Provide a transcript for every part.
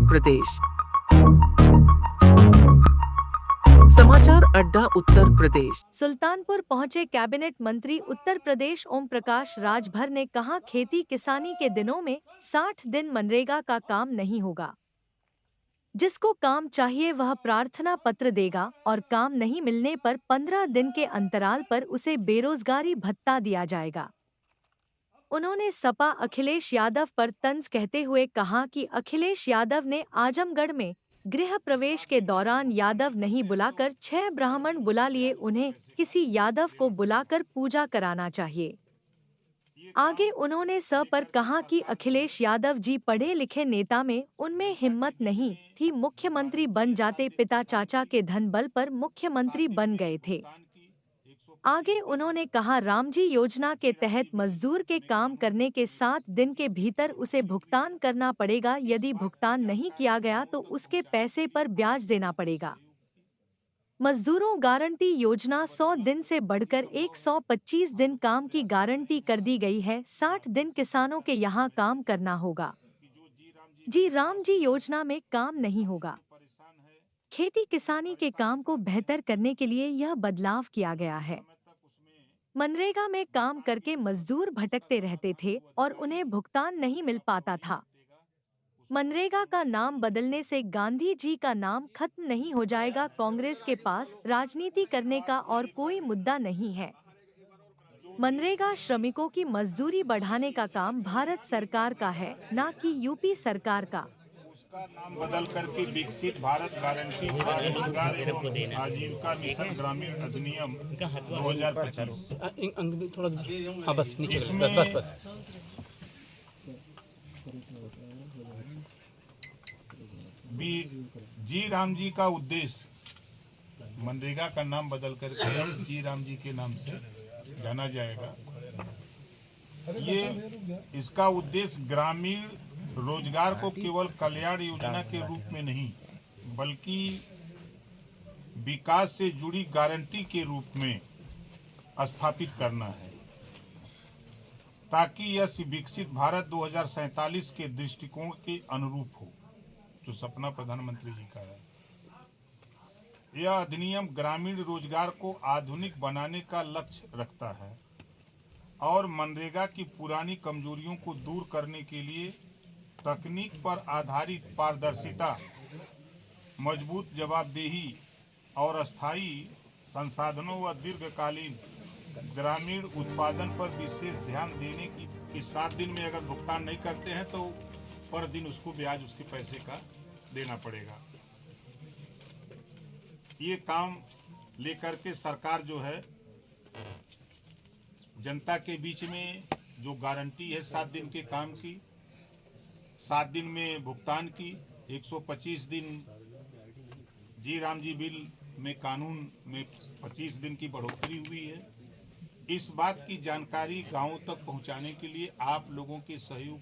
प्रदेश। समाचार अड्डा उत्तर प्रदेश। सुल्तानपुर पहुंचे कैबिनेट मंत्री उत्तर प्रदेश ओम प्रकाश राजभर ने कहा, खेती किसानी के दिनों में 60 दिन मनरेगा का काम नहीं होगा। जिसको काम चाहिए वह प्रार्थना पत्र देगा और काम नहीं मिलने पर 15 दिन के अंतराल पर उसे बेरोजगारी भत्ता दिया जाएगा। उन्होंने सपा अखिलेश यादव पर तंज कहते हुए कहा कि अखिलेश यादव ने आजमगढ़ में गृह प्रवेश के दौरान यादव नहीं बुलाकर 6 ब्राह्मण बुला लिए, उन्हें किसी यादव को बुलाकर पूजा कराना चाहिए। आगे उन्होंने स पर कहा कि अखिलेश यादव जी पढ़े लिखे नेता में उनमें हिम्मत नहीं थी, मुख्यमंत्री बन जाते, पिता चाचा के धन बल पर मुख्यमंत्री बन गए थे। आगे उन्होंने कहा, रामजी योजना के तहत मजदूर के काम करने के 7 दिन के भीतर उसे भुगतान करना पड़ेगा, यदि भुगतान नहीं किया गया तो उसके पैसे पर ब्याज देना पड़ेगा। मजदूरों गारंटी योजना 100 दिन से बढ़कर 125 दिन काम की गारंटी कर दी गई है। 60 दिन किसानों के यहाँ काम करना होगा। जी रामजी योजना में काम नहीं होगा। खेती किसानी के काम को बेहतर करने के लिए यह बदलाव किया गया है। मनरेगा में काम करके मजदूर भटकते रहते थे और उन्हें भुगतान नहीं मिल पाता था। मनरेगा का नाम बदलने से गांधी जी का नाम खत्म नहीं हो जाएगा। कांग्रेस के पास राजनीति करने का और कोई मुद्दा नहीं है। मनरेगा श्रमिकों की मजदूरी बढ़ाने का काम भारत सरकार का है, न कि यूपी सरकार का। उसका नाम बदल करके विकसित भारत गारंटी रोजगार एवं आजीविका मिशन ग्रामीण अधिनियम 2025 जी राम जी का उद्देश्य मनरेगा का नाम बदल करके जी राम जी के नाम से जाना जाएगा। ये इसका उद्देश्य ग्रामीण रोजगार को केवल कल्याण योजना के रूप में नहीं बल्कि विकास से जुड़ी गारंटी के रूप में स्थापित करना है, ताकि यह विकसित भारत 2047 के दृष्टिकोण के अनुरूप हो, जो सपना प्रधानमंत्री जी का है। यह अधिनियम ग्रामीण रोजगार को आधुनिक बनाने का लक्ष्य रखता है और मनरेगा की पुरानी कमजोरियों को दूर करने के लिए तकनीक पर आधारित पारदर्शिता, मजबूत जवाबदेही और अस्थायी संसाधनों व दीर्घकालीन ग्रामीण उत्पादन पर विशेष ध्यान देने की 7 दिन में अगर भुगतान नहीं करते हैं तो पर दिन उसको ब्याज उसके पैसे का देना पड़ेगा। ये काम लेकर के सरकार जो है जनता के बीच में जो गारंटी है 7 दिन के काम की, 7 दिन में भुगतान की, 125 दिन जी राम जी बिल में कानून में 25 दिन की बढ़ोतरी हुई है। इस बात की जानकारी गांवों तक पहुंचाने के लिए आप लोगों के सहयोग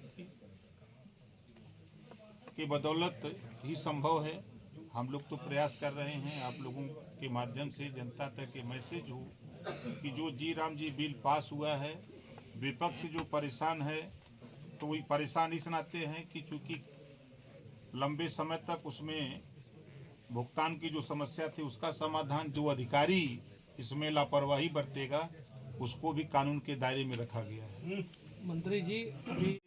की बदौलत ही संभव है। हम लोग तो प्रयास कर रहे हैं आप लोगों के माध्यम से जनता तक ये मैसेज हो कि जो जी राम जी बिल पास हुआ है, विपक्ष जो परेशान है तो वही परेशान इस नाते हैं कि चूँकि लंबे समय तक उसमें भुगतान की जो समस्या थी उसका समाधान, जो अधिकारी इसमें लापरवाही बरतेगा उसको भी कानून के दायरे में रखा गया है। मंत्री जी, अभी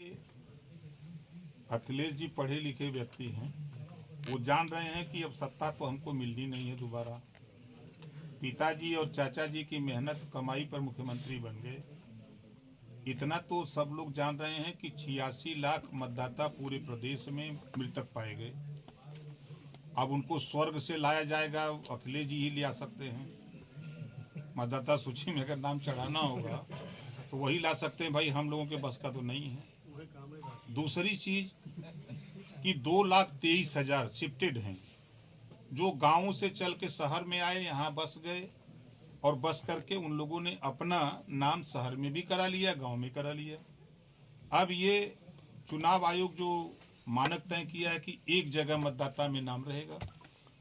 अखिलेश जी पढ़े लिखे व्यक्ति हैं, वो जान रहे हैं कि अब सत्ता तो हमको मिलनी नहीं है दोबारा। पिताजी और चाचा जी की मेहनत कमाई पर मुख्यमंत्री बन गए। इतना तो सब लोग जान रहे हैं कि 86 लाख मतदाता पूरे प्रदेश में मृतक पाए गए। अब उनको स्वर्ग से लाया जाएगा, अखिलेश जी ही ले आ सकते हैं। मतदाता सूची में अगर नाम चढ़ाना होगा तो वही ला सकते हैं, भाई हम लोगों के बस का तो नहीं है। दूसरी चीज कि 2,23,000 शिफ्टेड हैं जो गांवों से चल के शहर में आए, यहाँ बस गए और बस करके उन लोगों ने अपना नाम शहर में भी करा लिया, गांव में करा लिया। अब ये चुनाव आयोग जो मानक तय किया है कि एक जगह मतदाता में नाम रहेगा,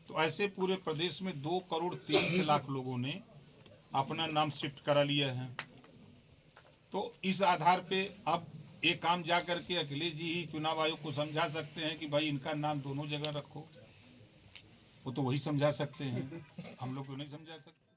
तो ऐसे पूरे प्रदेश में 2,23,00,000 लोगों ने अपना नाम शिफ्ट करा लिया है। तो इस आधार पे अब एक काम जा करके अखिलेश जी ही चुनाव आयोग को समझा सकते हैं कि भाई इनका नाम दोनों जगह रखो। वो तो वही समझा सकते हैं, हम लोग को नहीं समझा सकते।